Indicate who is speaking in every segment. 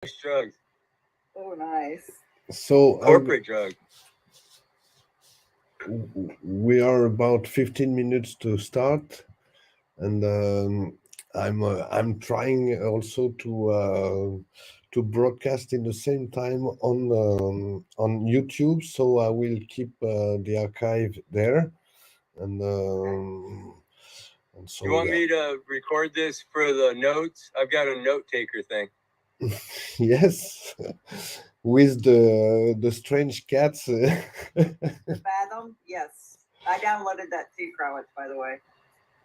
Speaker 1: drugs.
Speaker 2: Oh, nice.
Speaker 3: So
Speaker 1: Corporate drugs.
Speaker 3: we are about 15 minutes to start, and I'm trying also to broadcast in the same time on YouTube. So I will keep the archive there, and
Speaker 1: You
Speaker 3: so
Speaker 1: want
Speaker 3: yeah.
Speaker 1: me to record this for the notes? I've got a note taker thing.
Speaker 3: Yes, with the strange cats.
Speaker 2: The Fathom, yes. I downloaded that too, Krowitz, by the way.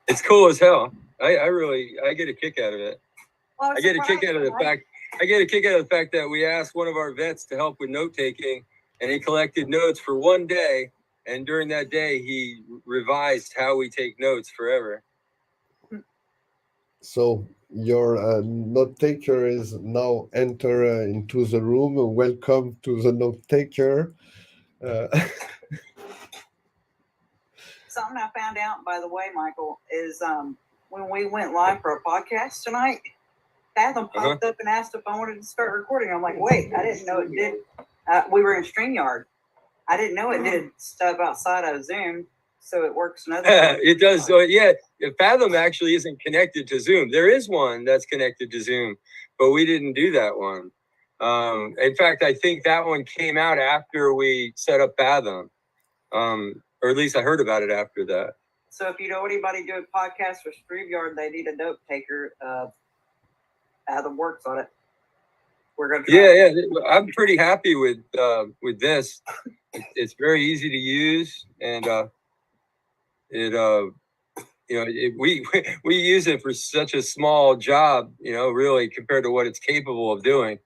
Speaker 1: It's cool as hell. I get a kick out of it.
Speaker 2: Well,
Speaker 1: I get a kick out of the fact that we asked one of our vets to help with note taking, and he collected notes for one day, and during that day he revised how we take notes forever.
Speaker 3: So your note taker is now enter into the room. Welcome to the note taker. Uh,
Speaker 2: Something I found out, by the way, Michael, is when we went live for a podcast tonight, Fathom popped up and asked if I wanted to start recording. I'm like, wait, I didn't know it did. We were in StreamYard. I didn't know it did stuff outside of Zoom, so it works in other.
Speaker 1: It does. So yeah, Fathom actually isn't connected to Zoom. There is one that's connected to Zoom, but we didn't do that one. In fact, I think that one came out after we set up Fathom, or at least I heard about it after that.
Speaker 2: So if you know anybody doing podcasts for StreamYard, they need a note taker. Fathom works on it. We're gonna try.
Speaker 1: Yeah. I'm pretty happy with this. It's very easy to use, and we use it for such a small job, really compared to what it's capable of doing.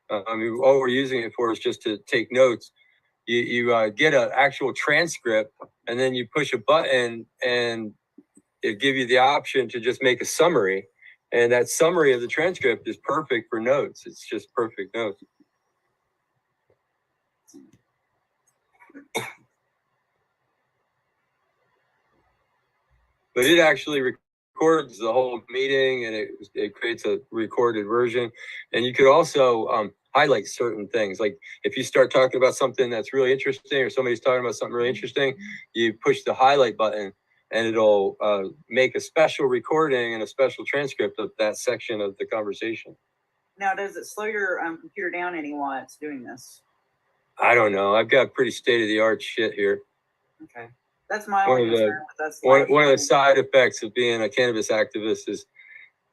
Speaker 1: All we're using it for is just to take notes. You get an actual transcript, and then you push a button, and it gives you the option to just make a summary. And that summary of the transcript is perfect for notes. It's just perfect notes. But it actually records the whole meeting, and it creates a recorded version. And you could also highlight certain things. Like if you start talking about something that's really interesting, or somebody's talking about something really interesting, you push the highlight button, and it'll make a special recording and a special transcript of that section of the conversation.
Speaker 2: Now, does it slow your computer down any while it's doing this?
Speaker 1: I don't know. I've got pretty state-of-the-art shit here.
Speaker 2: Okay. That's my only concern.
Speaker 1: One of the side effects of being a cannabis activist is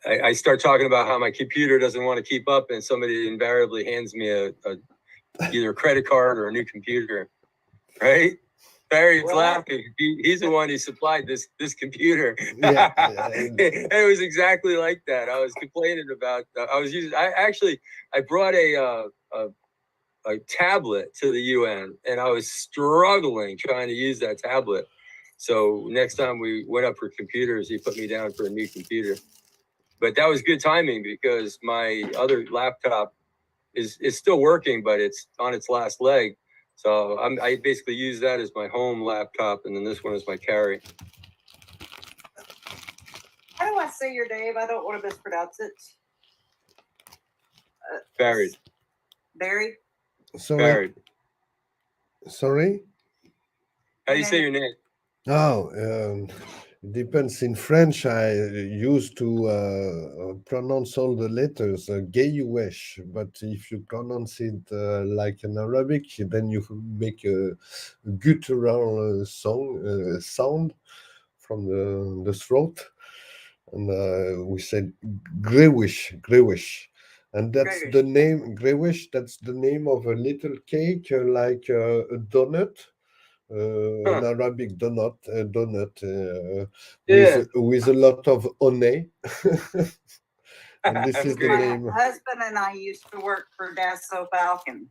Speaker 1: I start talking about how my computer doesn't want to keep up, and somebody invariably hands me either a credit card or a new computer, right? Barry's laughing. He's the one who supplied this computer.
Speaker 3: Yeah.
Speaker 1: It was exactly like that. I was complaining about. I brought a tablet to the UN, and I was struggling trying to use that tablet. So next time we went up for computers, he put me down for a new computer. But that was good timing because my other laptop is still working, but it's on its last leg. So I basically use that as my home laptop, and then this one is my carry.
Speaker 2: How do I say your name? I don't want to mispronounce it.
Speaker 1: Buried.
Speaker 2: Barry?
Speaker 3: Sorry.
Speaker 1: Buried.
Speaker 3: Sorry?
Speaker 1: How do you say your name?
Speaker 3: Oh, it depends. In French, I used to pronounce all the letters gayuesh, but if you pronounce it like an Arabic, then you make a guttural sound from the throat, and we said grewish, and that's the name grewish. That's the name of a little cake like a donut. An Arabic donut with a lot of honey. And this is the name.
Speaker 2: My husband and I used to work for Dassault Falcon.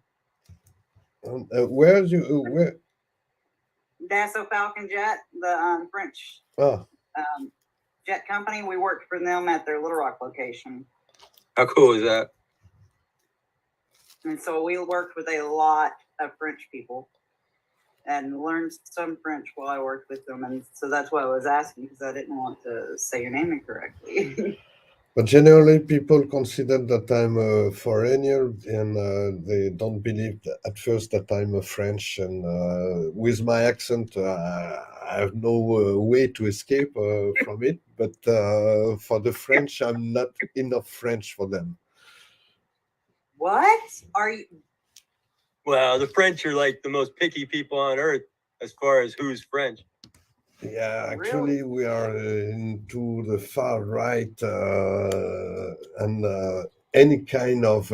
Speaker 3: Where
Speaker 2: Dassault Falcon Jet, the French jet company. We worked for them at their Little Rock location.
Speaker 1: How cool is that?
Speaker 2: And so we worked with a lot of French people and learned some French while I worked with them. And so that's why I was asking, because I didn't want to say your name incorrectly.
Speaker 3: But generally, people consider that I'm a foreigner, and they don't believe at first that I'm a French. And with my accent, I have no way to escape from it. But for the French, I'm not enough French for them.
Speaker 2: What are you?
Speaker 1: Well, the French are like the most picky people on earth as far as who's French.
Speaker 3: Yeah,
Speaker 2: Really?
Speaker 3: actually, we are into the far right, and any kind of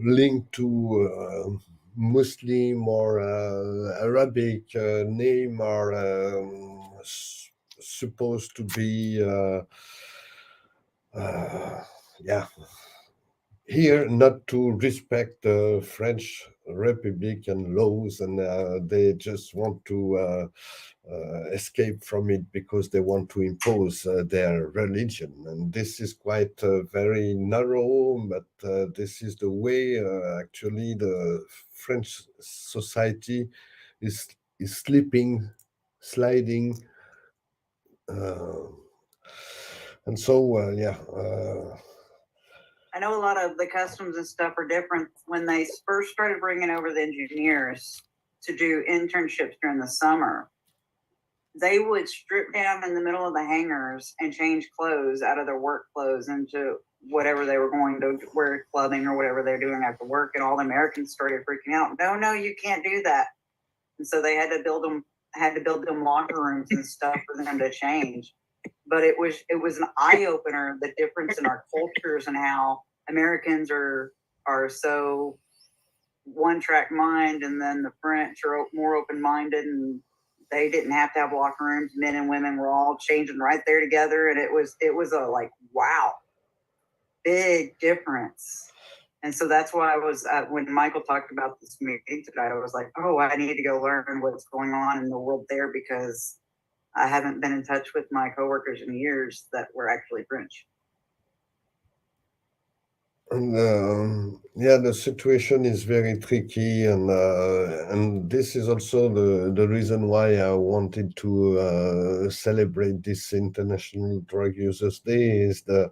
Speaker 3: link to Muslim or Arabic name are supposed to be, yeah, here not to respect the French Republican laws, and they just want to escape from it because they want to impose their religion. And this is quite very narrow, but this is the way actually the French society is slipping, sliding. Uh, and so, yeah.
Speaker 2: I know a lot of the customs and stuff are different. When they first started bringing over the engineers to do internships during the summer, they would strip down in the middle of the hangars and change clothes out of their work clothes into whatever they were going to wear, clothing or whatever they're doing after work. And all the Americans started freaking out. No, you can't do that. And so they had to build them locker rooms and stuff for them to change. But it was an eye opener, the difference in our cultures and how Americans are so one track mind, and then the French are more open minded, and they didn't have to have locker rooms. Men and women were all changing right there together, and it was a like wow, big difference. And so that's why I was when Michael talked about this meeting tonight, I was like, oh, I need to go learn what's going on in the world there, because I haven't been in touch with my coworkers in years that were actually French.
Speaker 3: And yeah, the situation is very tricky, and this is also the reason why I wanted to celebrate this International Drug Users Day. Is the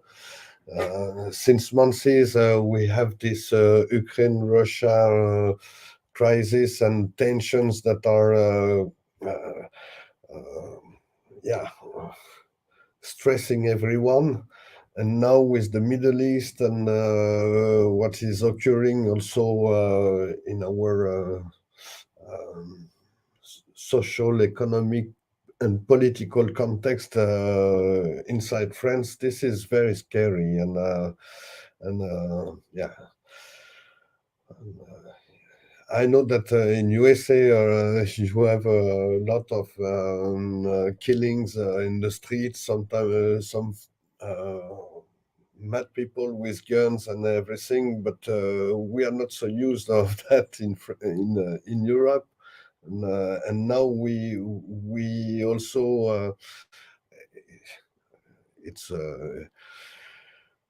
Speaker 3: since months we have this Ukraine-Russia crisis and tensions that are uh, uh, yeah, stressing everyone. And now with the Middle East and what is occurring also in our social, economic, and political context inside France, this is very scary. And yeah. I know that in USA you have a lot of killings in the streets. Sometimes some mad people with guns and everything, but we are not so used of that in Europe. And now we also it's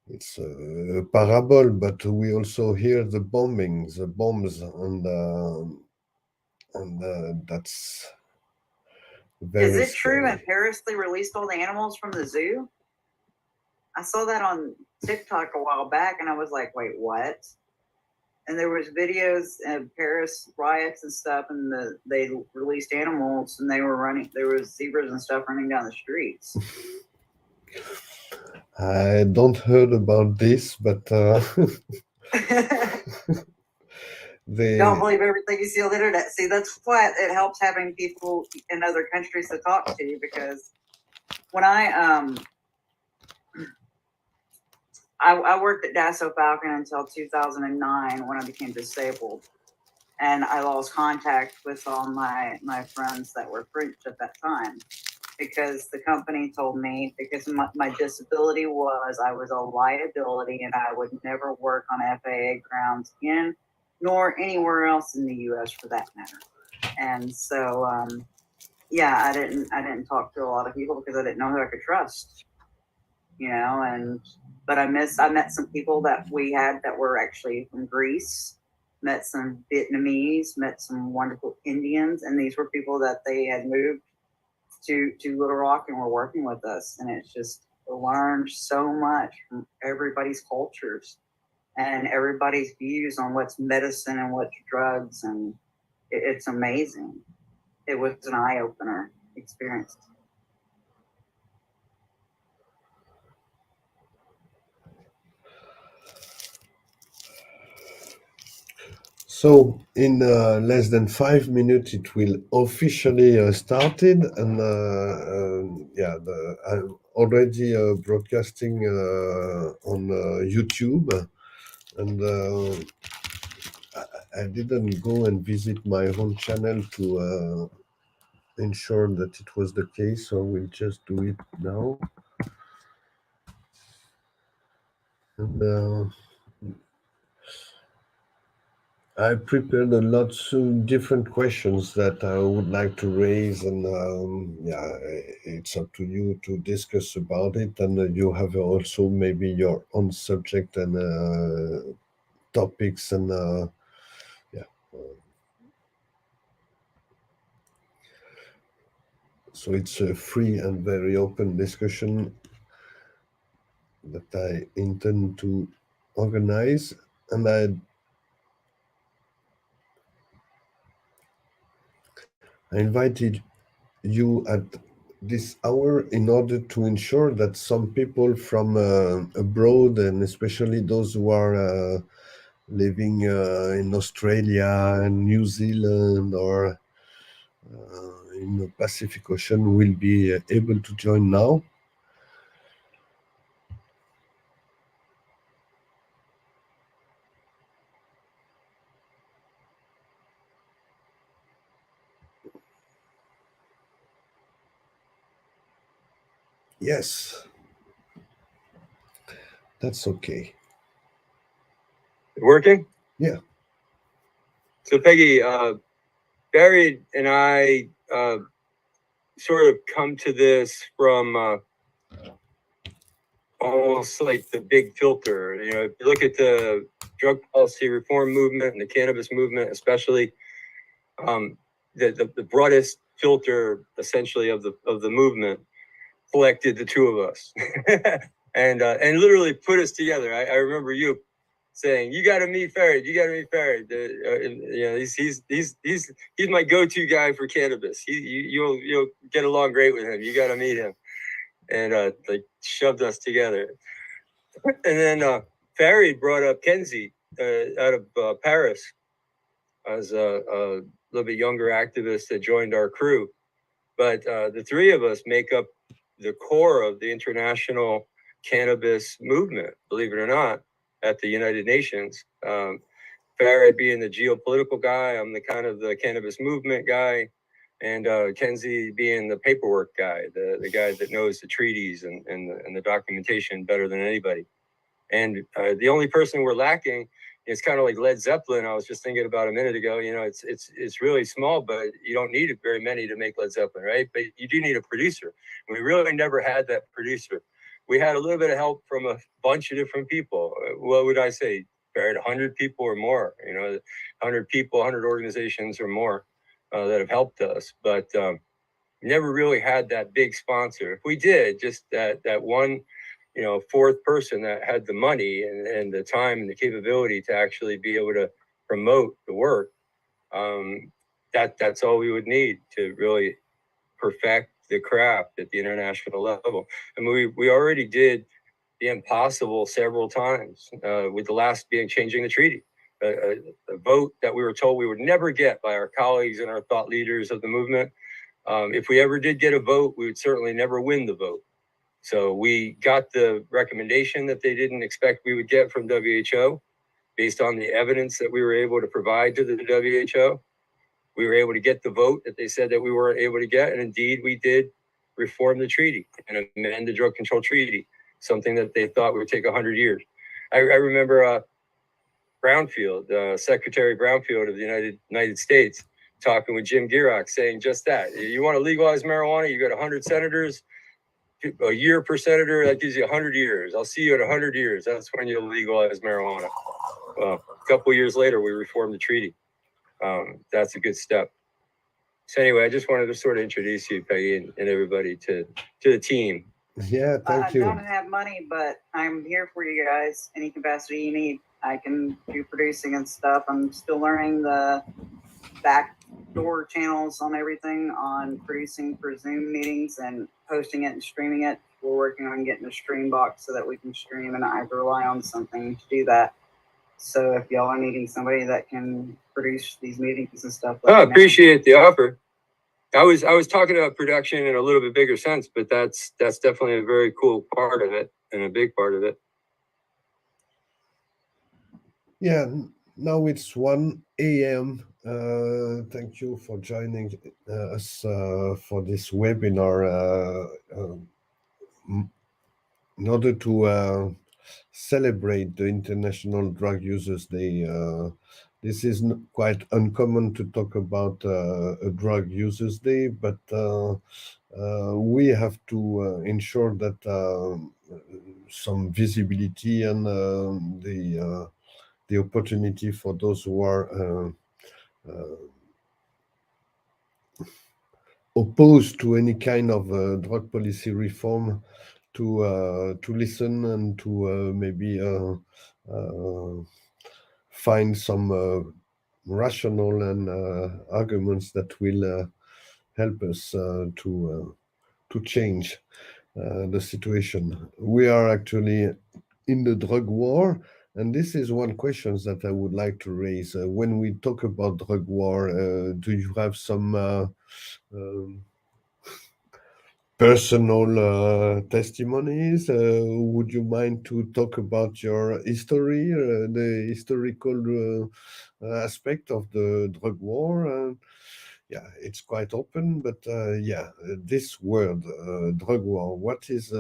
Speaker 3: it's a parable, but we also hear the bombings, the bombs, and that's
Speaker 2: Is
Speaker 3: very
Speaker 2: it true in
Speaker 3: scary.
Speaker 2: Paris they released all the animals from the zoo? I saw that on TikTok a while back, and I was like, wait, what? And there was videos of Paris riots and stuff, and they released animals, and they were running. There was zebras and stuff running down the streets.
Speaker 3: I don't heard about this, but
Speaker 2: Don't
Speaker 3: they
Speaker 2: believe everything you see on the internet. See, that's why it helps having people in other countries to talk to, because when I worked at Dasso Falcon until 2009 when I became disabled, and I lost contact with all my friends that were French at that time, because the company told me, because my disability was, I was a liability and I would never work on FAA grounds again, nor anywhere else in the U.S. for that matter. And so, yeah, I didn't talk to a lot of people because I didn't know who I could trust, and but I met some people that we had that were actually from Greece, met some Vietnamese, met some wonderful Indians, and these were people that they had moved to Little Rock and were working with us, and it's just learned so much from everybody's cultures and everybody's views on what's medicine and what's drugs, and it's amazing. It was an eye-opener experience.
Speaker 3: So in less than 5 minutes, it will officially started, and yeah, I'm already broadcasting on YouTube, and I didn't go and visit my own channel to ensure that it was the case, so we'll just do it now. And I prepared a lot of different questions that I would like to raise, and yeah, it's up to you to discuss about it. And you have also maybe your own subject and topics, and yeah. So it's a free and very open discussion that I intend to organize, and I invited you at this hour in order to ensure that some people from abroad, and especially those who are living in Australia and New Zealand or in the Pacific Ocean, will be able to join now. Yes, that's okay.
Speaker 1: Working?
Speaker 3: Yeah.
Speaker 1: So Peggy, Barry and I sort of come to this from almost like the big filter. You know, if you look at the drug policy reform movement and the cannabis movement, especially, the broadest filter essentially of the movement collected the two of us and literally put us together. I remember you saying, "You got to meet Farid. You got to meet Farid." You know, he's my go-to guy for cannabis. You'll get along great with him. You got to meet him, and like shoved us together. And then Farid brought up Kenzie out of Paris as a little bit younger activist that joined our crew. But the three of us make up the core of the international cannabis movement, believe it or not, at the United Nations. Farad being the geopolitical guy, I'm the kind of the cannabis movement guy, and Kenzie being the paperwork guy, the guy that knows the treaties and the documentation better than anybody. And the only person we're lacking is kind of like Led Zeppelin. I was just thinking about a minute ago. You know, it's really small, but you don't need very many to make Led Zeppelin, right? But you do need a producer. We really never had that producer. We had a little bit of help from a bunch of different people. What would I say? Buried 100 people or more. You know, 100 people, 100 organizations or more that have helped us, but never really had that big sponsor. If we did, just that one, you know, fourth person that had the money and the time and the capability to actually be able to promote the work, that's all we would need to really perfect the craft at the international level. I mean, we already did the impossible several times, with the last being changing the treaty, a vote that we were told we would never get by our colleagues and our thought leaders of the movement. If we ever did get a vote, we would certainly never win the vote. So we got the recommendation that they didn't expect we would get from WHO based on the evidence that we were able to provide to the WHO. We were able to get the vote that they said that we weren't able to get. And indeed, we did reform the treaty and amend the drug control treaty, something that they thought would take 100 years. I remember Brownfield, Secretary Brownfield of the United States, talking with Jim Gierach, saying just that. You want to legalize marijuana? You got 100 senators, a year per senator, that gives you 100 years. I'll see you at 100 years. That's when you'll legalize marijuana. Well, a couple of years later, we reformed the treaty. That's a good step. So anyway, I just wanted to sort of introduce you, Peggy, and everybody to the team.
Speaker 3: Yeah, thank
Speaker 2: I
Speaker 3: you.
Speaker 2: don't have money, but I'm here for you guys. Any capacity you need, I can do producing and stuff. I'm still learning the backdoor channels on everything on producing for Zoom meetings and posting it and streaming it. We're working on getting a stream box so that we can stream and not have to rely on something to do that. So if y'all are needing somebody that can produce these meetings and stuff,
Speaker 1: I appreciate the offer. I was talking about production in a little bit bigger sense, but that's definitely a very cool part of it and a big part of it.
Speaker 3: Yeah, now it's 1 a.m. Thank you for joining us for this webinar in order to celebrate the International Drug Users Day. This is quite uncommon to talk about a Drug Users Day, but we have to ensure that some visibility and the opportunity for those who are opposed to any kind of drug policy reform to listen and to maybe find some rational and arguments that will help us to change the situation. We are actually in the drug war, and this is one question that I would like to raise. When we talk about drug war, do you have some um, personal testimonies? Would you mind to talk about your history, the historical aspect of the drug war? Yeah, it's quite open, but yeah, this word, drug war, what is,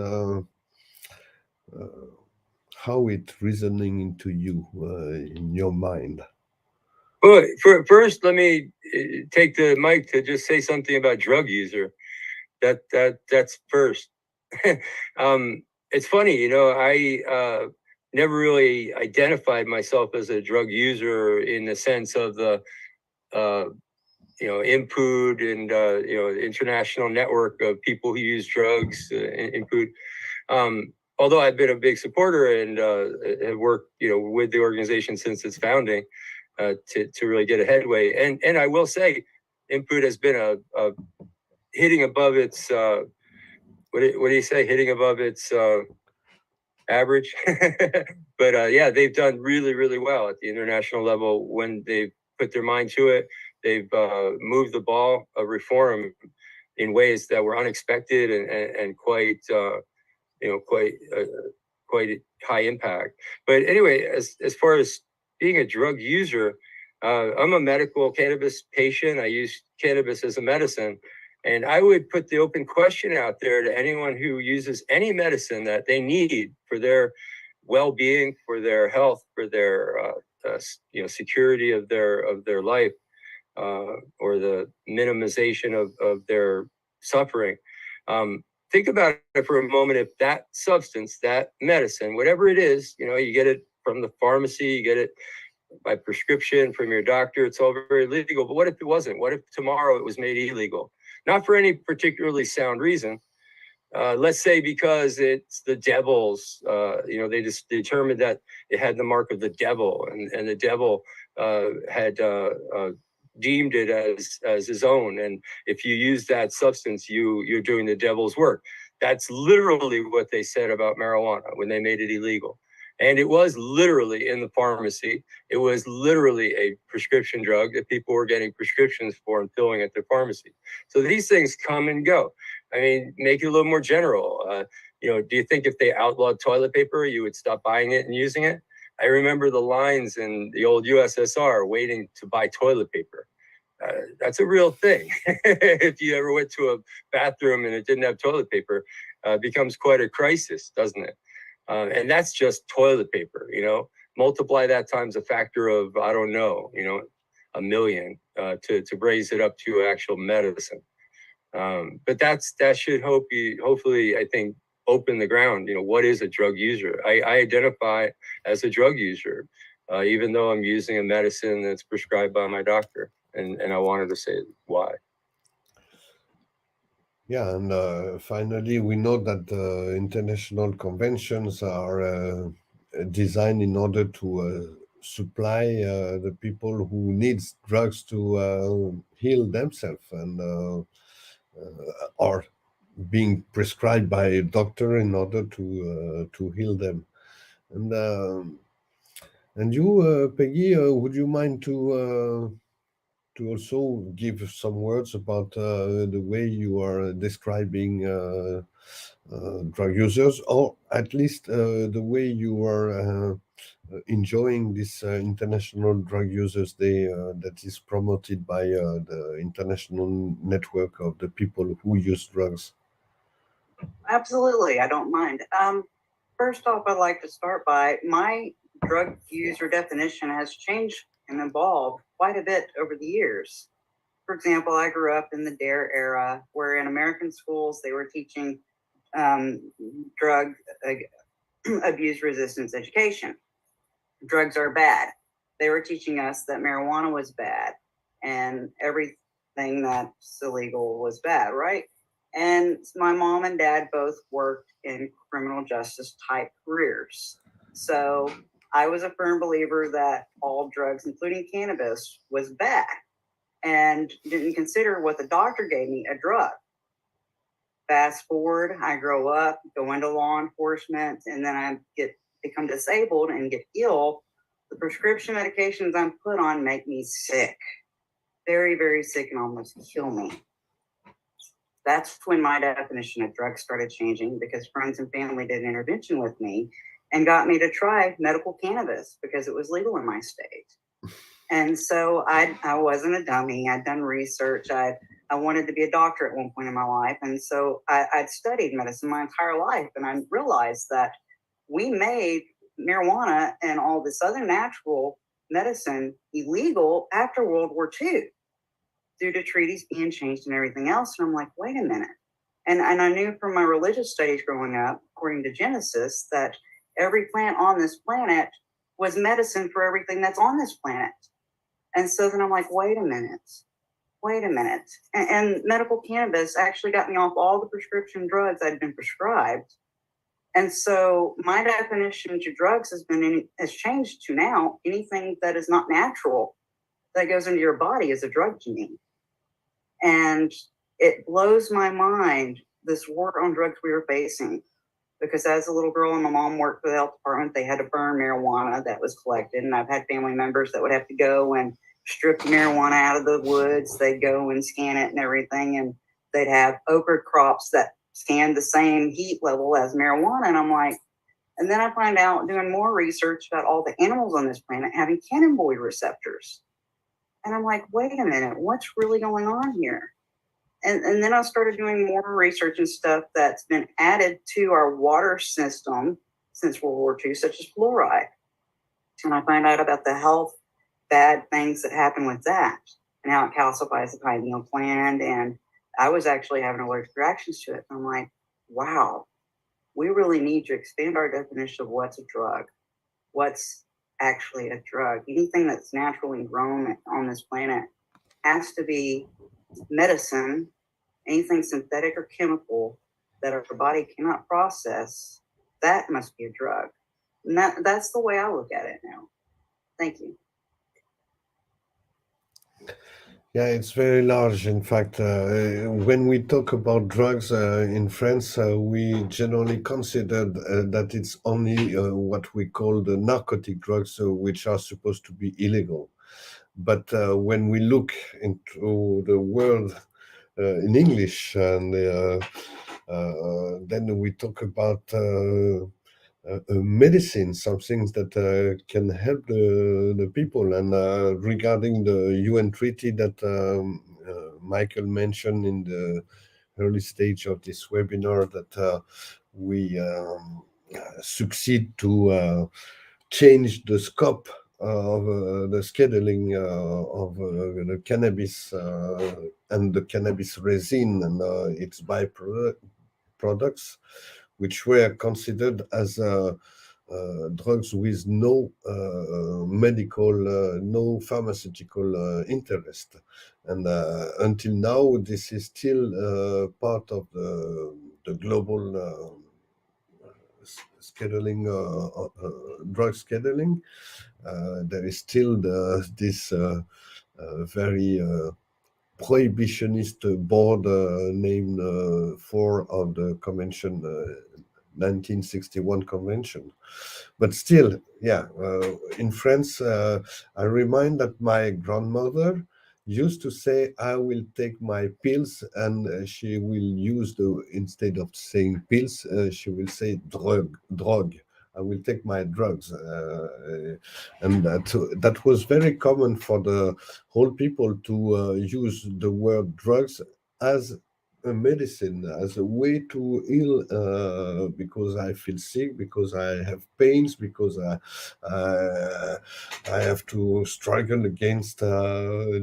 Speaker 3: how it reasoning into you, in your mind?
Speaker 1: Well, first, let me take the mic to just say something about drug user. That's first. It's funny, I never really identified myself as a drug user in the sense of the INPUD and the international network of people who use drugs, INPUD. Although I've been a big supporter and have worked with the organization since its founding to really get a headway. And I will say, INPUD has been a hitting above its what do you say? Hitting above its average. But yeah, they've done really, really well at the international level when they've put their mind to it. They've moved the ball of reform in ways that were unexpected and quite quite high impact. But anyway, as far as being a drug user, I'm a medical cannabis patient. I use cannabis as a medicine. And I would put the open question out there to anyone who uses any medicine that they need for their well-being, for their health, for their security of their life, or the minimization of their suffering. Think about it for a moment. If that substance, that medicine, whatever it is, you get it from the pharmacy, you get it by prescription from your doctor, it's all very legal. But what if it wasn't? What if tomorrow it was made illegal? Not for any particularly sound reason. Let's say because it's the devil's, they just determined that it had the mark of the devil, and the devil had deemed it as his own. And if you use that substance, you're doing the devil's work. That's literally what they said about marijuana when they made it illegal. And it was literally in the pharmacy. It was literally a prescription drug that people were getting prescriptions for and filling at their pharmacy. So these things come and go. I mean, make it a little more general. Do you think if they outlawed toilet paper, you would stop buying it and using it? I remember the lines in the old USSR waiting to buy toilet paper. That's a real thing. If you ever went to a bathroom and it didn't have toilet paper, it becomes quite a crisis, doesn't it? And that's just toilet paper, multiply that times a factor of, I don't know, 1 million to raise it up to actual medicine. But that should hopefully, I think, open the ground. What is a drug user? I identify as a drug user, even though I'm using a medicine that's prescribed by my doctor. And I wanted to say why.
Speaker 3: Yeah, and finally, we know that international conventions are designed in order to supply the people who needs drugs to heal themselves and or being prescribed by a doctor in order to heal them. And you, Peggy, would you mind to also give some words about the way you are describing drug users, or at least the way you are enjoying this International Drug Users Day that is promoted by the international network of the people who use drugs?
Speaker 2: Absolutely, I don't mind. First off, I'd like to start by my drug user definition has changed and evolved quite a bit over the years. For example, I grew up in the DARE era, where in American schools they were teaching drug abuse resistance education. Drugs are bad. They were teaching us that marijuana was bad and everything that's illegal was bad, right? And my mom and dad both worked in criminal justice type careers. So I was a firm believer that all drugs, including cannabis, was bad and didn't consider what the doctor gave me a drug. Fast forward, I grow up, go into law enforcement, and then I become disabled and get ill. The prescription medications I'm put on make me sick, very, very sick, and almost kill me. That's when my definition of drugs started changing because friends and family did an intervention with me and got me to try medical cannabis because it was legal in my state. And so I wasn't a dummy. I'd done research. I wanted to be a doctor at one point in my life. And so I'd studied medicine my entire life. And I realized that we made marijuana and all this other natural medicine illegal after World War II due to treaties being changed and everything else. And I'm like, wait a minute. And I knew from my religious studies growing up, according to Genesis, that every plant on this planet was medicine for everything that's on this planet. And so then I'm like, wait a minute. And medical cannabis actually got me off all the prescription drugs I'd been prescribed. And so my definition to drugs has changed to now anything that is not natural that goes into your body is a drug to me. And it blows my mind, this war on drugs we were facing. Because as a little girl and my mom worked for the health department, they had to burn marijuana that was collected. And I've had family members that would have to go and strip the marijuana out of the woods. They'd go and scan it and everything. And they'd have okra crops that scanned the same heat level as marijuana. And I'm like, and then I find out doing more research about all the animals on this planet having cannabinoid receptors. And I'm like, wait a minute, what's really going on here? And then I started doing more research and stuff that's been added to our water system since World War II, such as fluoride. And I find out about the health bad things that happen with that and how it calcifies the pineal gland. And I was actually having allergic reactions to it. And I'm like, wow, we really need to expand our definition of what's a drug. What's actually a drug? Anything that's naturally grown on this planet has to be medicine. Anything synthetic or chemical that our body cannot process, that must be a drug. And that's the way I look at it now. Thank you.
Speaker 3: Yeah, it's very large. In fact, when we talk about drugs in France, we generally consider that it's only what we call the narcotic drugs, which are supposed to be illegal. But when we look into the world in English, and then we talk about medicine, some things that can help the people. And regarding the UN treaty that Michael mentioned in the early stage of this webinar, that we succeed to change the scope of the scheduling of the cannabis and the cannabis resin and its byproducts, which were considered as drugs with no medical, no pharmaceutical interest. And until now, this is still part of the global scheduling, drug scheduling. There is still this very prohibitionist board named 4 of the convention, 1961 convention. But still, yeah, in France, I remind that my grandmother used to say, I will take my pills, and she will use instead of saying pills, she will say drug. I will take my drugs. And that was very common for the whole people to use the word drugs as a medicine, as a way to heal, because I feel sick, because I have pains, because I have to struggle against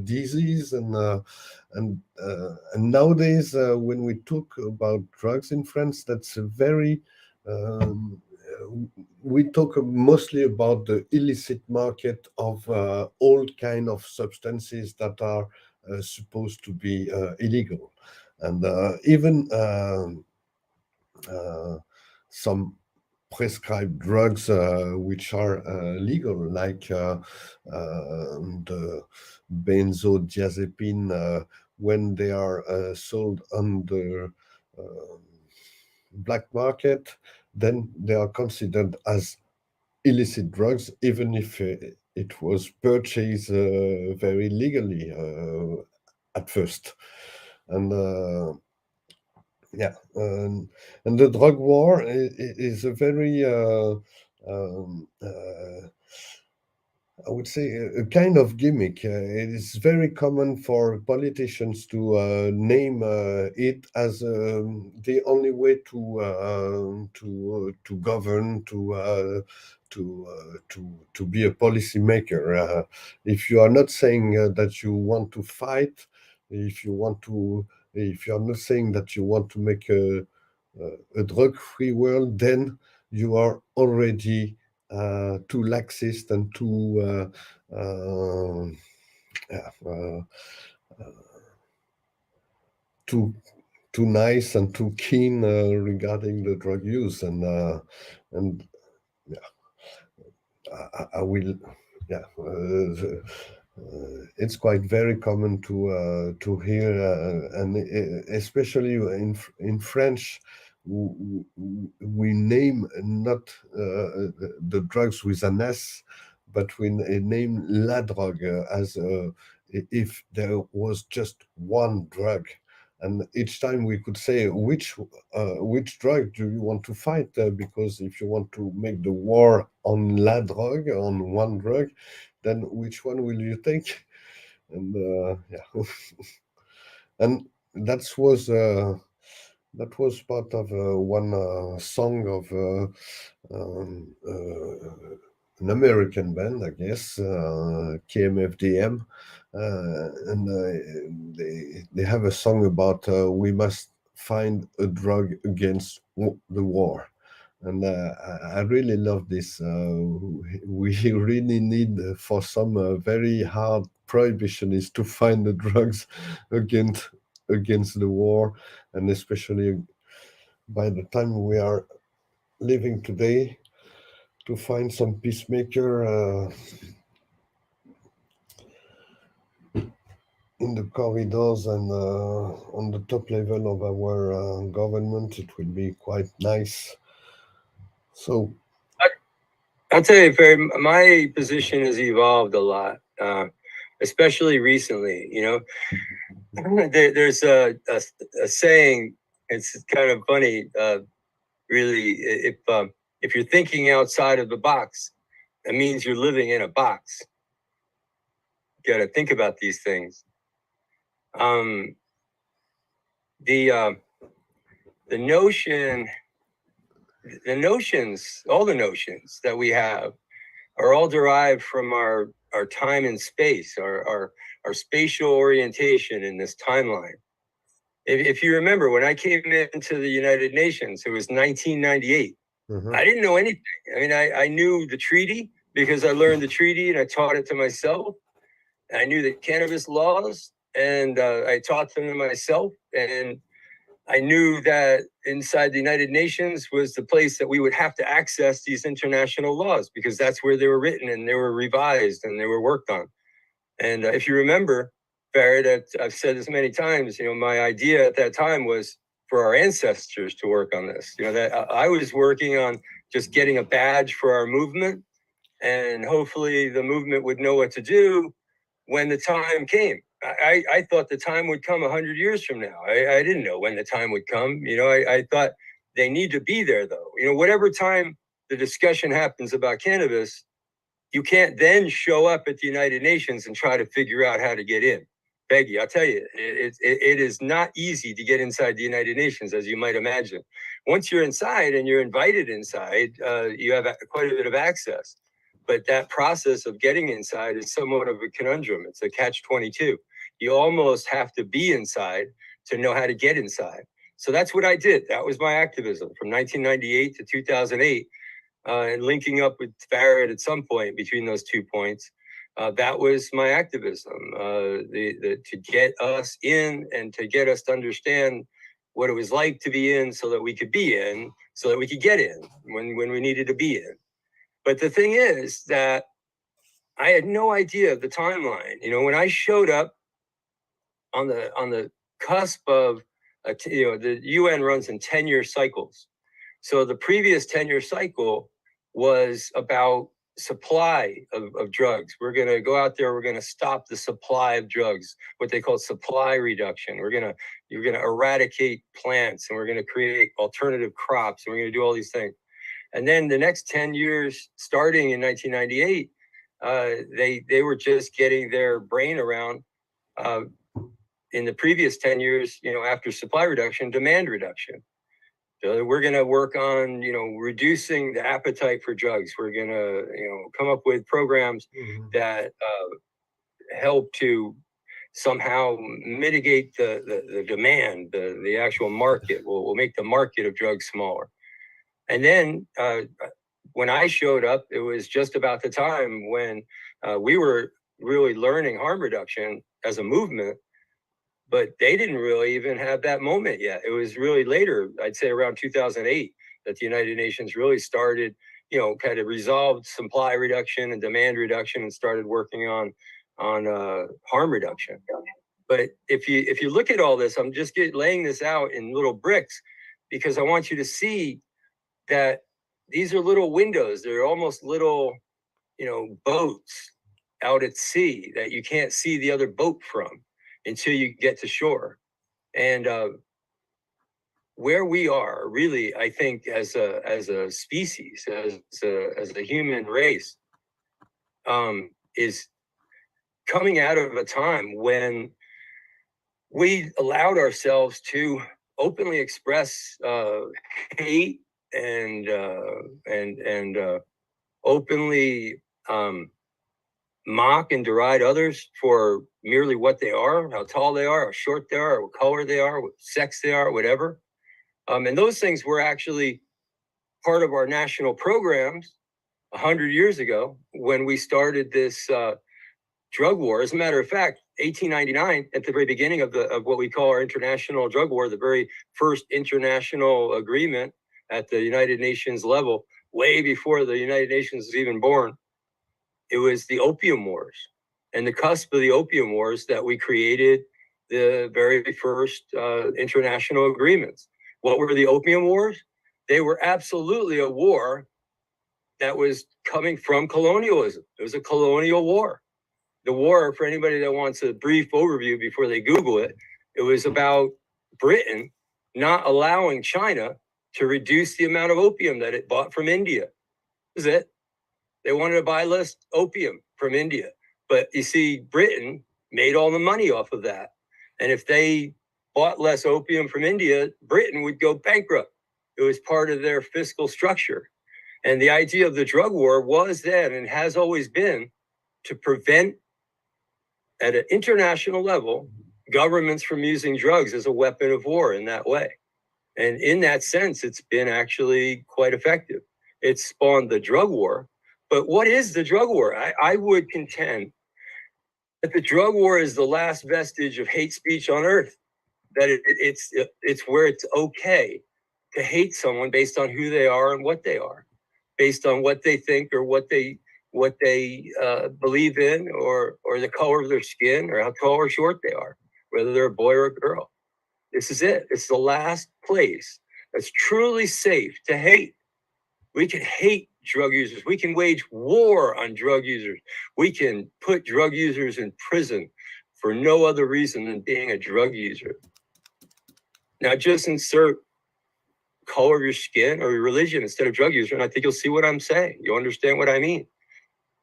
Speaker 3: disease. And nowadays, when we talk about drugs in France, that's a very we talk mostly about the illicit market of all kind of substances that are supposed to be illegal, and even some prescribed drugs which are legal, like the benzodiazepine, when they are sold on the black market, then they are considered as illicit drugs, even if it was purchased very legally at first. And yeah, and the drug war is a very I would say a kind of gimmick. It is very common for politicians to name it as the only way to govern, to be a policymaker. If you are not saying that you want to fight, if you want to, if you are not saying that you want to make a drug-free world, then you are already too laxist and yeah, too too nice and too keen regarding the drug use. And yeah, I will, yeah. It's quite very common to hear, and especially in French, we name not the drugs with an S, but we name la drogue as if there was just one drug. And each time we could say which drug do you want to fight? Because if you want to make the war on la drogue, on one drug, then which one will you take? And yeah, and that was part of one song of an American band, I guess, KMFDM, and they have a song about we must find a drug against the war. And I really love this. We really need for some very hard prohibitionists to find the drugs against the war, and especially by the time we are living today, to find some peacemaker in the corridors and on the top level of our government, it will be quite nice. So
Speaker 1: I'll tell you, Perry, my position has evolved a lot, especially recently. You know, there's a saying. It's kind of funny, really. If you're thinking outside of the box, that means you're living in a box. You got to think about these things. The notions, all the notions that we have are all derived from our time and space, our spatial orientation in this timeline. If you remember, when I came into the United Nations, it was 1998. I didn't know anything. I mean, I knew the treaty, because I learned the treaty and I taught it to myself. I knew the cannabis laws, and I taught them to myself. And I knew that inside the United Nations was the place that we would have to access these international laws, because that's where they were written and they were revised and they were worked on. And if you remember, Barrett, I've said this many times, my idea at that time was for our ancestors to work on this. That I was working on just getting a badge for our movement, and hopefully the movement would know what to do when the time came. I thought the time would come 100 years from now. I didn't know when the time would come. I thought they need to be there, though. Whatever time the discussion happens about cannabis, you can't then show up at the United Nations and try to figure out how to get in. Peggy, I'll tell you, it is not easy to get inside the United Nations, as you might imagine. Once you're inside and you're invited inside, you have quite a bit of access. But that process of getting inside is somewhat of a conundrum. It's a catch-22. You almost have to be inside to know how to get inside. So that's what I did. That was my activism from 1998 to 2008, and linking up with Barrett at some point between those 2 points. That was my activism, to get us in and to get us to understand what it was like to be in, so that we could be in, so that we could get in when we needed to be in. But the thing is that I had no idea of the timeline. When I showed up on the cusp of, the UN runs in 10-year cycles. So the previous 10-year cycle was about supply of drugs. We're going to go out there. We're going to stop the supply of drugs, what they call supply reduction. You're going to eradicate plants, and we're going to create alternative crops, and we're going to do all these things. And then the next 10 years, starting in 1998, they were just getting their brain around, in the previous 10 years, after supply reduction, demand reduction. So we're going to work on, reducing the appetite for drugs. We're going to, come up with programs that help to somehow mitigate the demand, the actual market. We'll make the market of drugs smaller. And then when I showed up, it was just about the time when we were really learning harm reduction as a movement, but they didn't really even have that moment yet. It was really later, I'd say around 2008, that the United Nations really started, kind of resolved supply reduction and demand reduction and started working on harm reduction. But if you look at all this, I'm just laying this out in little bricks, because I want you to see that these are little windows. They're almost little, boats out at sea that you can't see the other boat from until you get to shore. And where we are really, I think, as a species, as a human race, is coming out of a time when we allowed ourselves to openly express hate and openly mock and deride others for merely what they are, how tall they are, how short they are, what color they are, what sex they are, whatever. And those things were actually part of our national programs 100 years ago when we started this drug war. As a matter of fact, 1899, at the very beginning of what we call our international drug war, the very first international agreement at the United Nations level, way before the United Nations was even born, it was the Opium Wars. And the cusp of the Opium Wars that we created the very first international agreements. What were the Opium Wars? They were absolutely a war that was coming from colonialism. It was a colonial war. The war, for anybody that wants a brief overview before they Google it, it was about Britain not allowing China to reduce the amount of opium that it bought from India. That was it. They wanted to buy less opium from India. But you see, Britain made all the money off of that. And if they bought less opium from India, Britain would go bankrupt. It was part of their fiscal structure. And the idea of the drug war was then and has always been to prevent, at an international level, governments from using drugs as a weapon of war in that way. And in that sense, it's been actually quite effective. It spawned the drug war, But what is the drug war? I would contend that the drug war is the last vestige of hate speech on earth. That it's where it's okay to hate someone based on who they are and what they are, based on what they think or what they believe in, or the color of their skin, or how tall or short they are, whether they're a boy or a girl. This is it. It's the last place that's truly safe to hate. We can hate drug users. We can wage war on drug users. We can put drug users in prison for no other reason than being a drug user. Now, just insert color of your skin or your religion instead of drug user, and I think you'll see what I'm saying. You'll understand what I mean.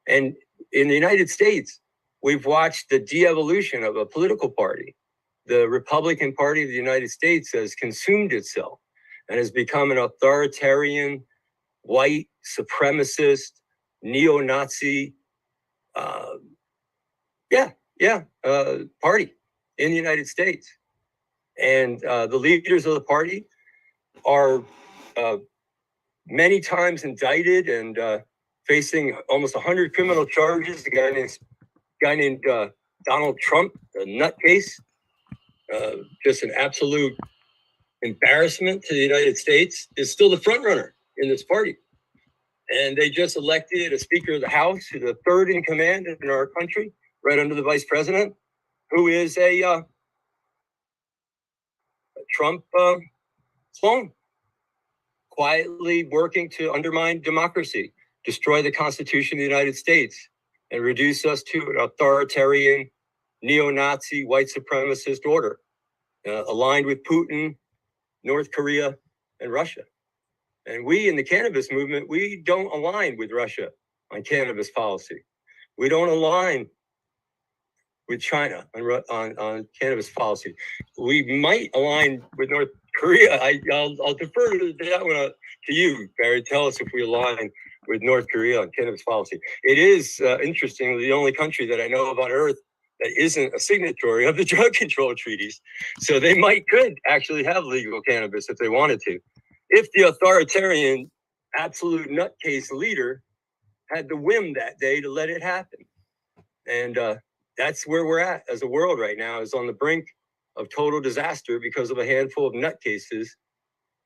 Speaker 1: And in the United States, we've watched the de-evolution of a political party. The Republican Party of the United States has consumed itself and has become an authoritarian, white, supremacist, neo-Nazi, party in the United States. And the leaders of the party are many times indicted and facing almost 100 criminal charges. A guy named Donald Trump, a nutcase, just an absolute embarrassment to the United States, is still the front runner in this party. And they just elected a Speaker of the House, who's the third in command in our country, right under the Vice President, who is a Trump clone, quietly working to undermine democracy, destroy the Constitution of the United States, and reduce us to an authoritarian, neo-Nazi, white supremacist order, aligned with Putin, North Korea, and Russia. And we in the cannabis movement, we don't align with Russia on cannabis policy. We don't align with China on cannabis policy. We might align with North Korea. I'll defer to that one to you, Barry. Tell us if we align with North Korea on cannabis policy. It is interesting, the only country that I know of on earth that isn't a signatory of the drug control treaties. So they could actually have legal cannabis if they wanted to, if the authoritarian, absolute nutcase leader had the whim that day to let it happen. And that's where we're at as a world right now, is on the brink of total disaster because of a handful of nutcases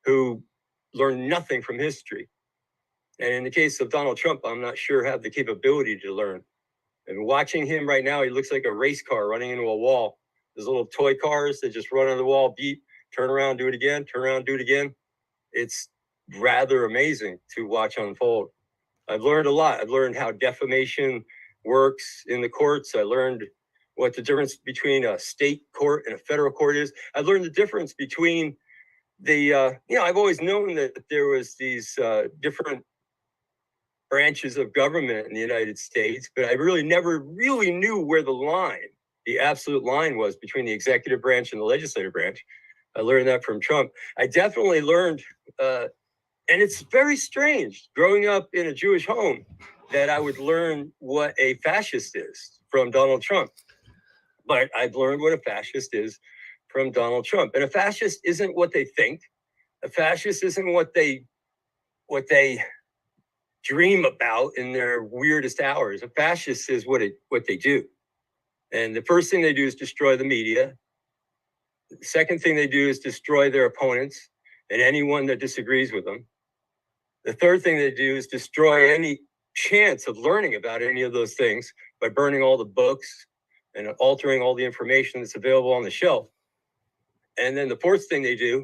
Speaker 1: who learn nothing from history. And in the case of Donald Trump, I'm not sure have the capability to learn. And watching him right now, he looks like a race car running into a wall. There's little toy cars that just run on the wall, beep, turn around, do it again, turn around, do it again. It's rather amazing to watch unfold. I've learned a lot. I've learned how defamation works in the courts. I learned what the difference between a state court and a federal court is. I've learned the difference between I've always known that there was these different branches of government in the United States, but I never really knew where the absolute line was between the executive branch and the legislative branch. I learned that from Trump. I definitely learned, and it's very strange growing up in a Jewish home, that I would learn what a fascist is from Donald Trump. But I've learned what a fascist is from Donald Trump. And a fascist isn't what they think. A fascist isn't what they dream about in their weirdest hours. A fascist is what they do. And the first thing they do is destroy the media. The second thing they do is destroy their opponents and anyone that disagrees with them. The third thing they do is destroy any chance of learning about any of those things by burning all the books and altering all the information that's available on the shelf. And then the fourth thing they do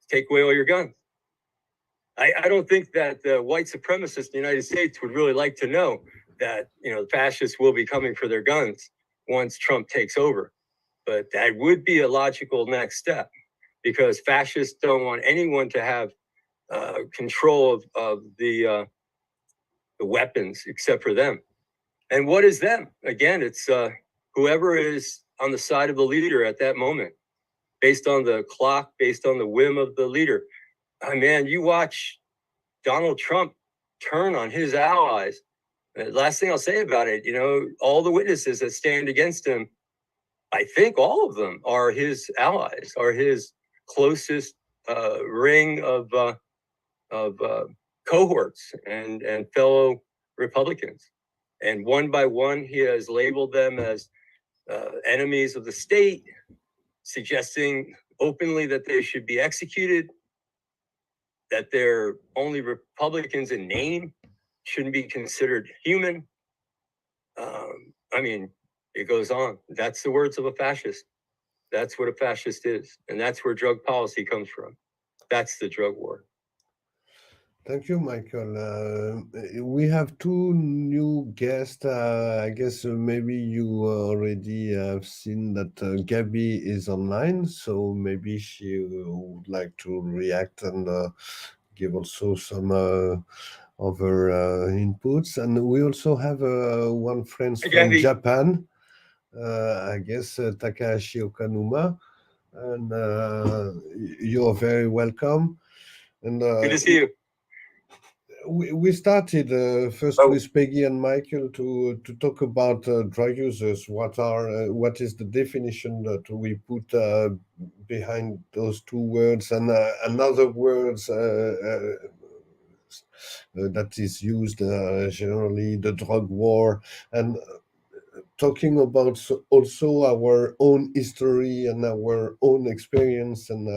Speaker 1: is take away all your guns. I don't think that the white supremacists in the United States would really like to know that, the fascists will be coming for their guns once Trump takes over. But that would be a logical next step, because fascists don't want anyone to have control of the weapons except for them. And what is them? Again, it's whoever is on the side of the leader at that moment, based on the clock, based on the whim of the leader. Man, you watch Donald Trump turn on his allies. The last thing I'll say about it, all the witnesses that stand against him, I think all of them are his allies, are his closest ring of cohorts and fellow Republicans. And one by one, he has labeled them as enemies of the state, suggesting openly that they should be executed, that they're only Republicans in name, shouldn't be considered human. I mean, it goes on. That's the words of a fascist. That's what a fascist is. And that's where drug policy comes from. That's the drug war.
Speaker 3: Thank you, Michael. We have two new guests. I guess maybe you already have seen that Gabby is online, so maybe she would like to react and give also some other inputs. And we also have one friend
Speaker 1: Hi,
Speaker 3: from
Speaker 1: Gabby.
Speaker 3: Japan, I guess Takahashi Okanuma, and you're very welcome. And
Speaker 1: Good to see you.
Speaker 3: we started first with Peggy and Michael to talk about drug users. What is the definition that we put behind those two words, and another words that is used generally, the drug war, and talking about also our own history and our own experience, and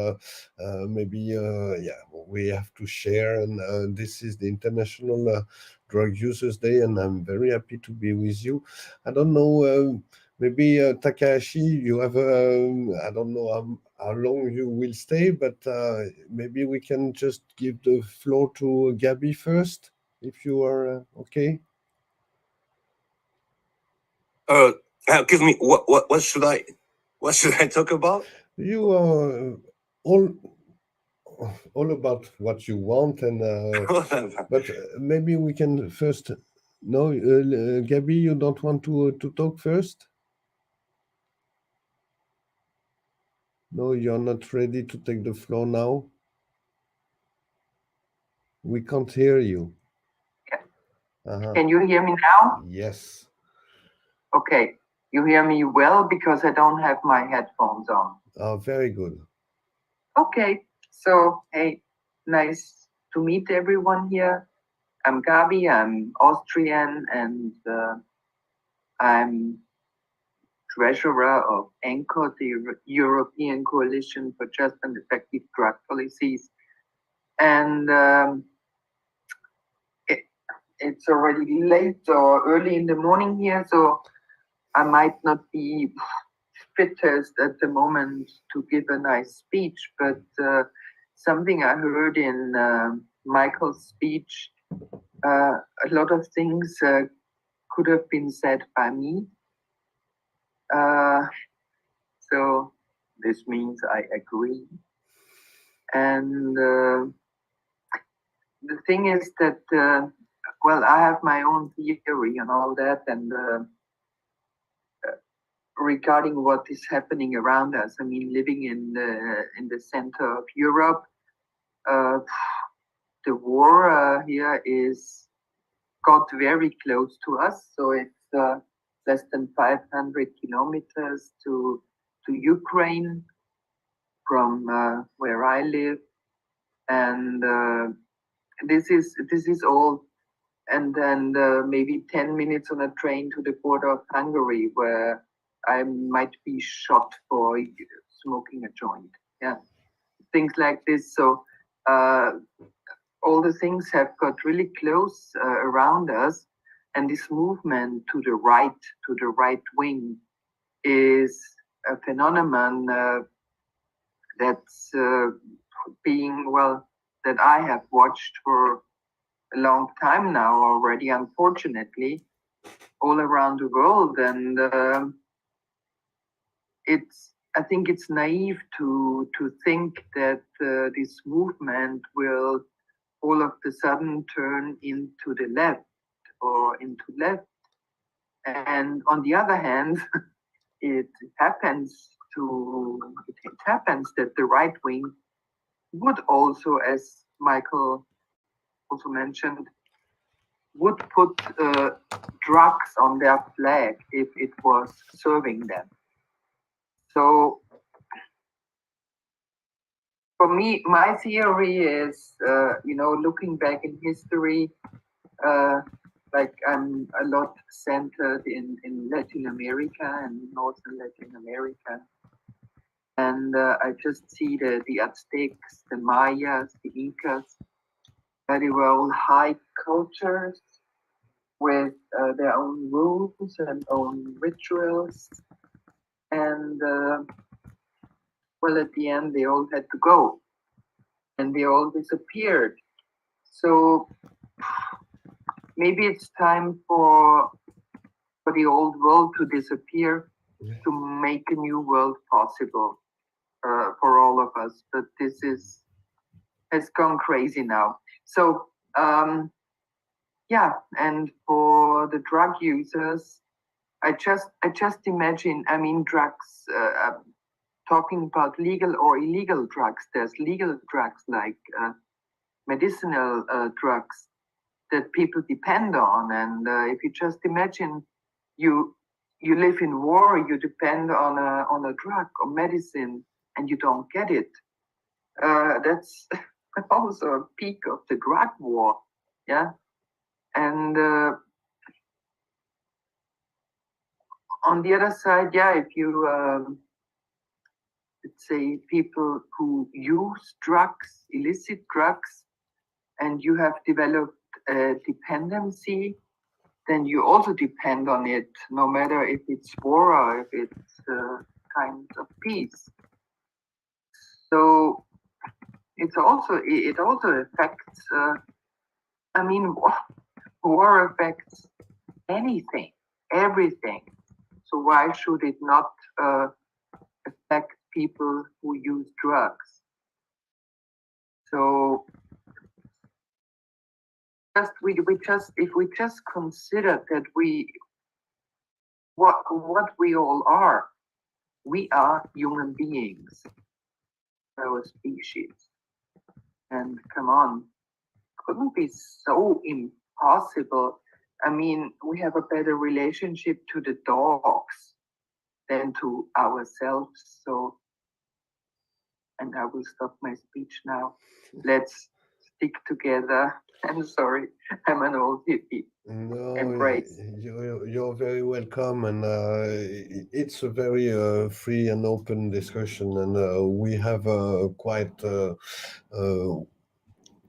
Speaker 3: maybe yeah, we have to share. And this is the International Drug Users Day, and I'm very happy to be with you. I don't know, maybe Takahashi, you have I don't know how long you will stay, but maybe we can just give the floor to Gabby first, if you are okay.
Speaker 4: Give me what should I talk about?
Speaker 3: You are all about what you want, and but maybe we can first. No, Gabby, you don't want to talk first? No, you're not ready to take the floor now. We can't hear you.
Speaker 5: Can you hear me now?
Speaker 3: Yes.
Speaker 5: Okay, you hear me well because I don't have my headphones on.
Speaker 3: Oh, very good.
Speaker 5: Okay, so hey, nice to meet everyone here. I'm Gabi, I'm Austrian, and I'm treasurer of ENCOD, the European Coalition for Just and Effective Drug Policies. And it's already late or early in the morning here, so I might not be fittest at the moment to give a nice speech, but something I heard in Michael's speech, a lot of things could have been said by me. So this means I agree. And the thing is that, well, I have my own theory and all that, and regarding what is happening around us. I mean, living in the center of Europe, the war here got very close to us. So it's less than 500 kilometers to Ukraine from where I live, and this is all. And then maybe 10 minutes on a train to the border of Hungary, where I might be shot for smoking a joint. Yeah, things like this. So all the things have got really close around us, and this movement to the right wing, is a phenomenon that's being, well, that I have watched for a long time now already, unfortunately, all around the world. And I think it's naive to think that this movement will all of a sudden turn into the left or into left. And on the other hand, it happens that the right wing would also, as Michael also mentioned, would put drugs on their flag if it was serving them. So for me, my theory is, looking back in history, like I'm a lot centered in Latin America and Northern Latin America. And I just see the Aztecs, the Mayas, the Incas, that they were all high cultures with their own rules and own rituals. And well, at the end, they all had to go and they all disappeared. So maybe it's time for the old world to disappear to make a new world possible for all of us. But this has gone crazy now. So yeah, and for the drug users, I just imagine. I mean, drugs. Talking about legal or illegal drugs. There's legal drugs like medicinal drugs that people depend on, and if you just imagine, you live in war, you depend on a drug or medicine, and you don't get it. That's also a peak of the drug war, yeah. And on the other side, yeah, if you let's say people who use drugs, illicit drugs, and you have developed a dependency, then you also depend on it, no matter if it's war or if it's kind of peace. So it also affects. I mean, war affects anything, everything. So why should it not affect people who use drugs? So if we just consider that what we all are, we are human beings, our species. And come on, couldn't be so impossible. I mean, we have a better relationship to the dogs than to ourselves. So, and I will stop my speech now. Let's stick together. I'm sorry, I'm an old hippie.
Speaker 3: No,
Speaker 5: Embrace.
Speaker 3: you're very welcome, and it's a very free and open discussion, and we have quite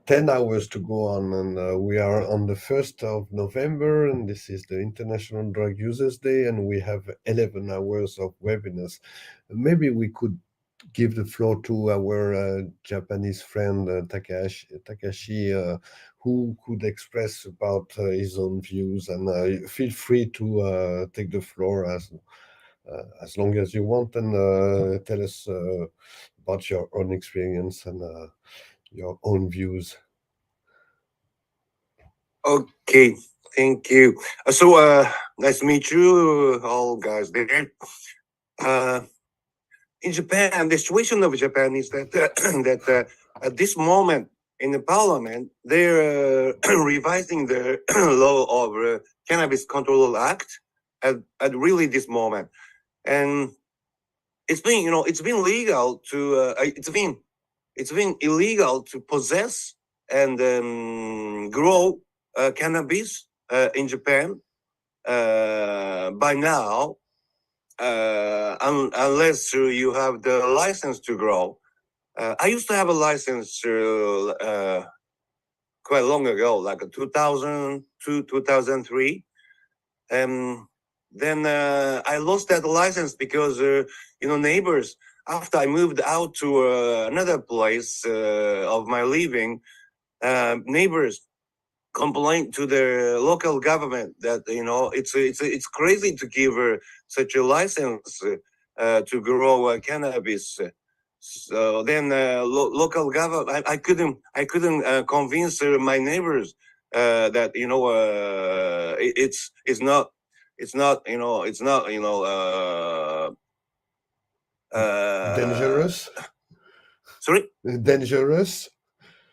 Speaker 3: 10 hours to go on, and we are on the 1st of November, and this is the International Drug Users Day, and we have 11 hours of webinars. Maybe we could give the floor to our Japanese friend Takashi, who could express about his own views, and feel free to take the floor as long as you want, and tell us about your own experience and your own views.
Speaker 4: Okay, thank you. So nice to meet you all guys there. In Japan, the situation of Japan is that that at this moment in the parliament, they're revising the law of Cannabis Control Act at really this moment, and it's been legal to it's been illegal to possess and grow cannabis in Japan by now, unless you have the license to grow. I used to have a license quite long ago, like 2002, 2003. Then I lost that license because, neighbors, after I moved out to another place of my living, neighbors complained to the local government that it's crazy to give her such a license to grow cannabis. So then local government, I couldn't convince my neighbors that it's not
Speaker 3: Dangerous?
Speaker 4: Sorry?
Speaker 3: Dangerous?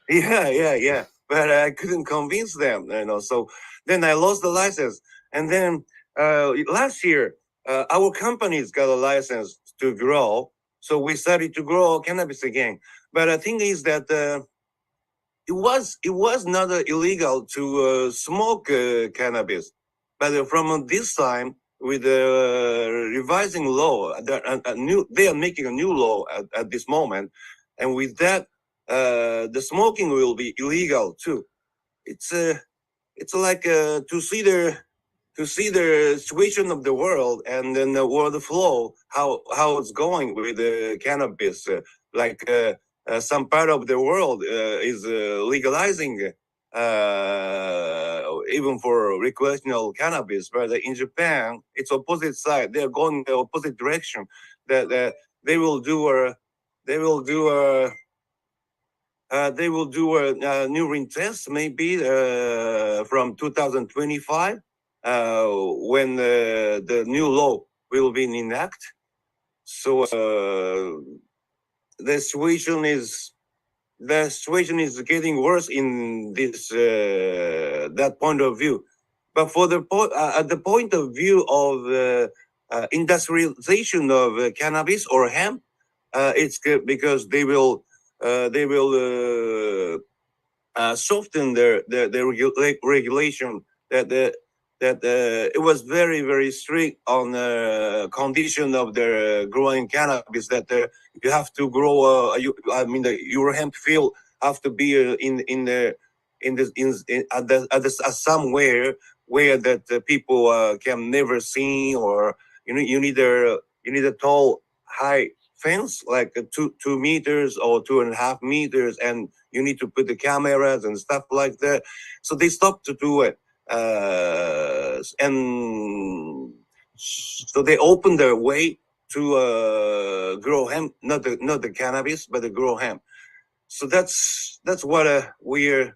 Speaker 4: Yeah. But I couldn't convince them, So then I lost the license, and then last year our companies got a license to grow, so we started to grow cannabis again. But the thing is that it was not illegal to smoke cannabis, but from this time with the revising law, they are making a new law at this moment, and with that, the smoking will be illegal too. It's like to see the situation of the world and then the world flow, how it's going with the cannabis. Some part of the world is legalizing even for recreational cannabis, but in Japan it's opposite side. They are going the opposite direction. That they will do a they will do a they will do a new retest maybe from 2025 when the new law will be enacted. So the situation is getting worse in this that point of view. But for at the point of view of industrialization of cannabis or hemp, it's good because they will soften their regulation that it was very strict on the condition of their growing cannabis that you have to grow your hemp field have to be in the at somewhere where that people can never see, or you need a tall high fence like 2 meters or 2.5 meters, and you need to put the cameras and stuff like that. So they stopped to do it, and so they opened their way to grow hemp, not the cannabis, but the grow hemp. So that's what we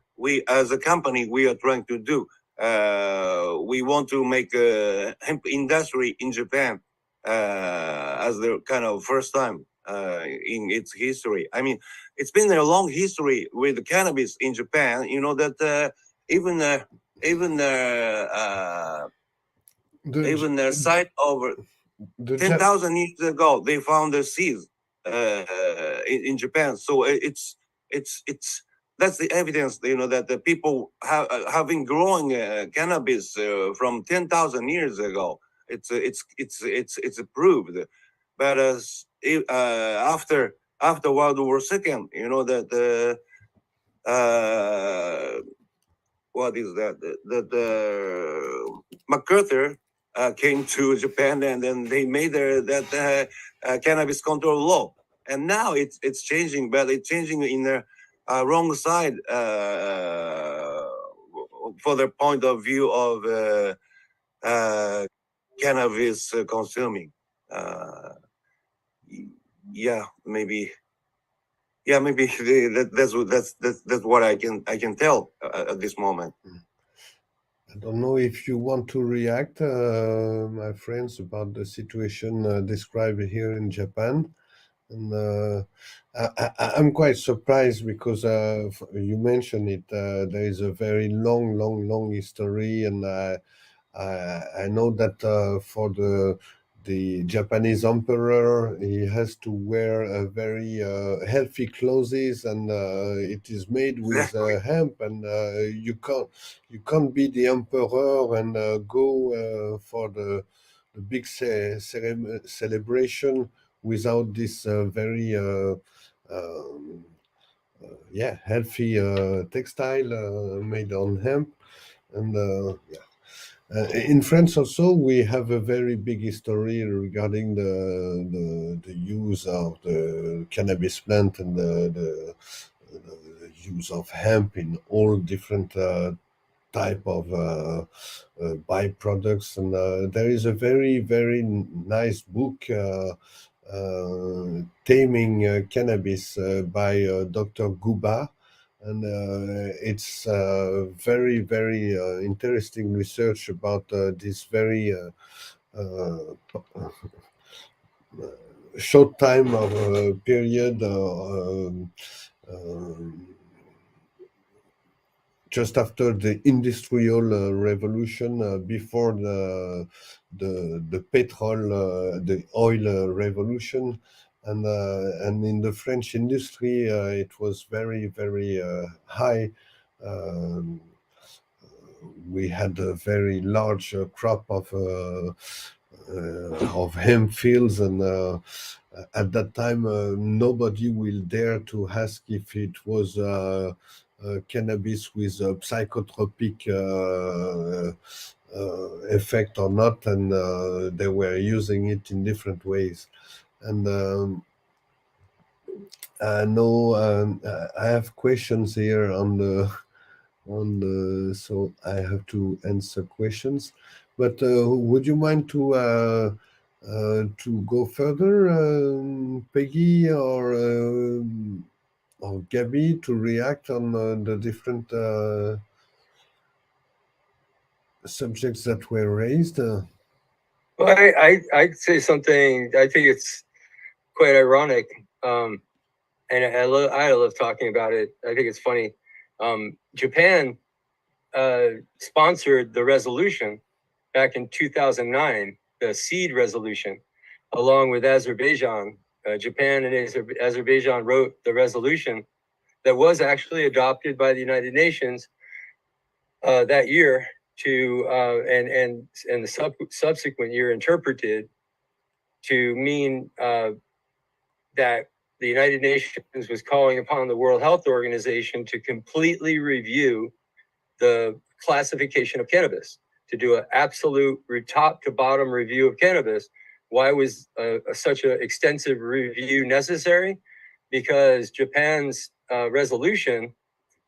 Speaker 4: as a company we are trying to do. We want to make a hemp industry in Japan as the kind of first time in its history. I mean, it's been a long history with cannabis in Japan. You know that even the site over 10,000 years ago, they found the seeds in Japan. So it's that's the evidence, that the people have been growing cannabis from 10,000 years ago. It's approved. But after World War II, that what is that? That MacArthur came to Japan, and then they made that cannabis control law. And now it's changing, but it's changing in the wrong side for the point of view of cannabis consuming. Yeah, maybe. Yeah, maybe that's what I can tell at this moment.
Speaker 3: I don't know if you want to react, my friends, about the situation described here in Japan. And I'm quite surprised because you mentioned it. There is a very long history, and I know that for the Japanese emperor, he has to wear a very healthy clothes, and it is made with hemp, and you can't be the emperor and go for the big celebration without this very healthy textile made on hemp. And in France also, we have a very big history regarding the use of the cannabis plant and the use of hemp in all different type of byproducts. And there is a very nice book, Taming Cannabis, by Dr. Guba. And it's very interesting research about this very short time of period just after the industrial revolution, before the petrol, the oil revolution. and in the French industry, it was very, very high. Um, we had a very large crop of hemp fields, and at that time, nobody will dare to ask if it was cannabis with a psychotropic effect or not, and they were using it in different ways. And I have questions here so I have to answer questions. But would you mind to go further, Peggy or Gabby, to react on the different subjects that were raised?
Speaker 1: Well, I'd say something. I think it's quite ironic, and I love talking about it. I think it's funny. Japan sponsored the resolution back in 2009, the seed resolution, along with Azerbaijan. Japan and Azerbaijan wrote the resolution that was actually adopted by the United Nations that year, to and the subsequent year interpreted to mean that the United Nations was calling upon the World Health Organization to completely review the classification of cannabis, to do an absolute top to bottom review of cannabis. Why was such an extensive review necessary? Because Japan's resolution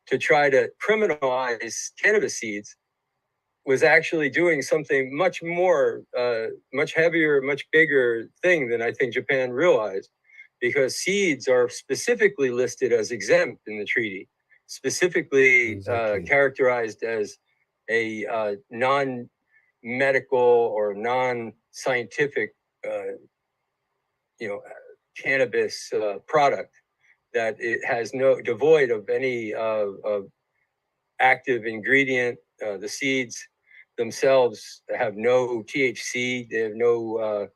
Speaker 1: to try to criminalize cannabis seeds was actually doing something much more, much heavier, much bigger thing than I think Japan realized, because seeds are specifically listed as exempt in the treaty, specifically
Speaker 3: Exactly.
Speaker 1: characterized as a non-medical or non-scientific, cannabis product, that it has devoid of any active ingredient. The seeds themselves have no THC. They have no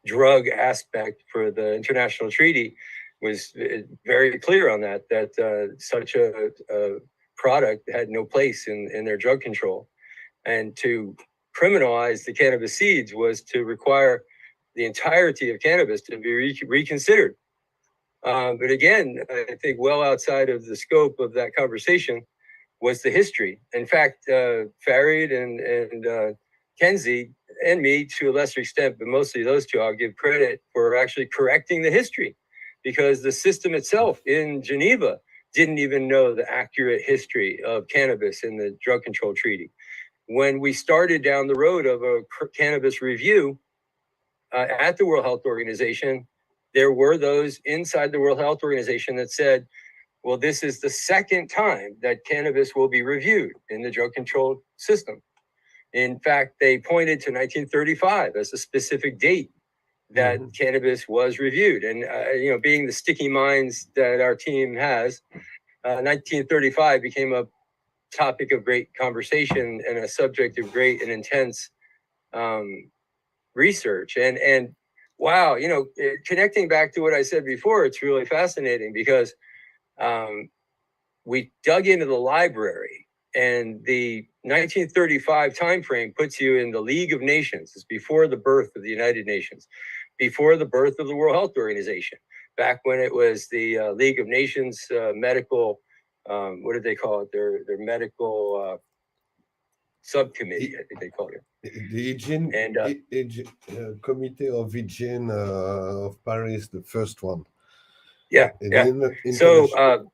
Speaker 1: drug aspect. For the international treaty was very clear on that such a product had no place in their drug control. And to criminalize the cannabis seeds was to require the entirety of cannabis to be reconsidered. But again, I think well outside of the scope of that conversation was the history. In fact, Farid and Kenzie, and me to a lesser extent, but mostly those two, I'll give credit for actually correcting the history, because the system itself in Geneva didn't even know the accurate history of cannabis in the drug control treaty. When we started down the road of a cannabis review at the World Health Organization, there were those inside the World Health Organization that said, well, this is the second time that cannabis will be reviewed in the drug control system. In fact, they pointed to 1935 as a specific date that cannabis was reviewed. And, being the sticky minds that our team has, 1935 became a topic of great conversation and a subject of great and intense research. And wow, connecting back to what I said before, it's really fascinating, because we dug into the library, and the 1935 timeframe puts you in the League of Nations. It's before the birth of the United Nations, before the birth of the World Health Organization, back when it was the League of Nations medical, what did they call it? Their medical subcommittee, I think they called it.
Speaker 3: The hygiene
Speaker 1: And
Speaker 3: Committee of Hygiene of Paris, the first one.
Speaker 1: yeah. So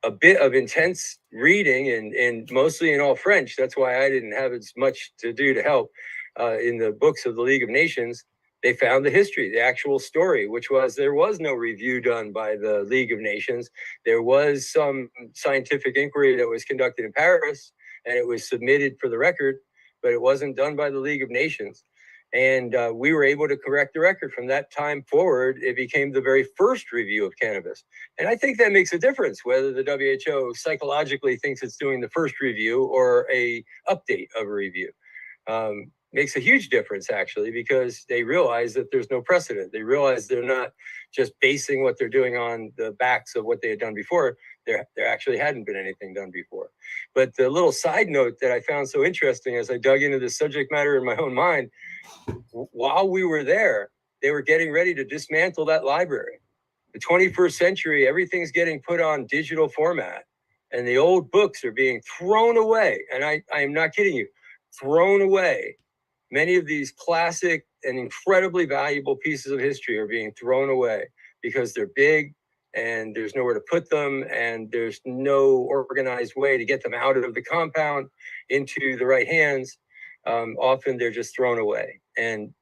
Speaker 1: a bit of intense reading, and mostly in all French. That's why I didn't have as much to do to help. In the books of the League of Nations, they found the history, the actual story, which was there was no review done by the League of Nations. There was some scientific inquiry that was conducted in Paris, and it was submitted for the record, but it wasn't done by the League of Nations. And we were able to correct the record. From that time forward, it became the very first review of cannabis. And I think that makes a difference, whether the WHO psychologically thinks it's doing the first review or a update of a review. makes a huge difference, actually, because they realize that there's no precedent. They realize they're not just basing what they're doing on the backs of what they had done before. There actually hadn't been anything done before. But the little side note that I found so interesting as I dug into the subject matter in my own mind, while we were there, they were getting ready to dismantle that library. The 21st century, everything's getting put on digital format, and the old books are being thrown away. And I am not kidding you, thrown away. Many of these classic and incredibly valuable pieces of history are being thrown away because they're big and there's nowhere to put them, and there's no organized way to get them out of the compound into the right hands. Often they're just thrown away. And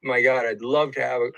Speaker 1: my God, I'd love to have a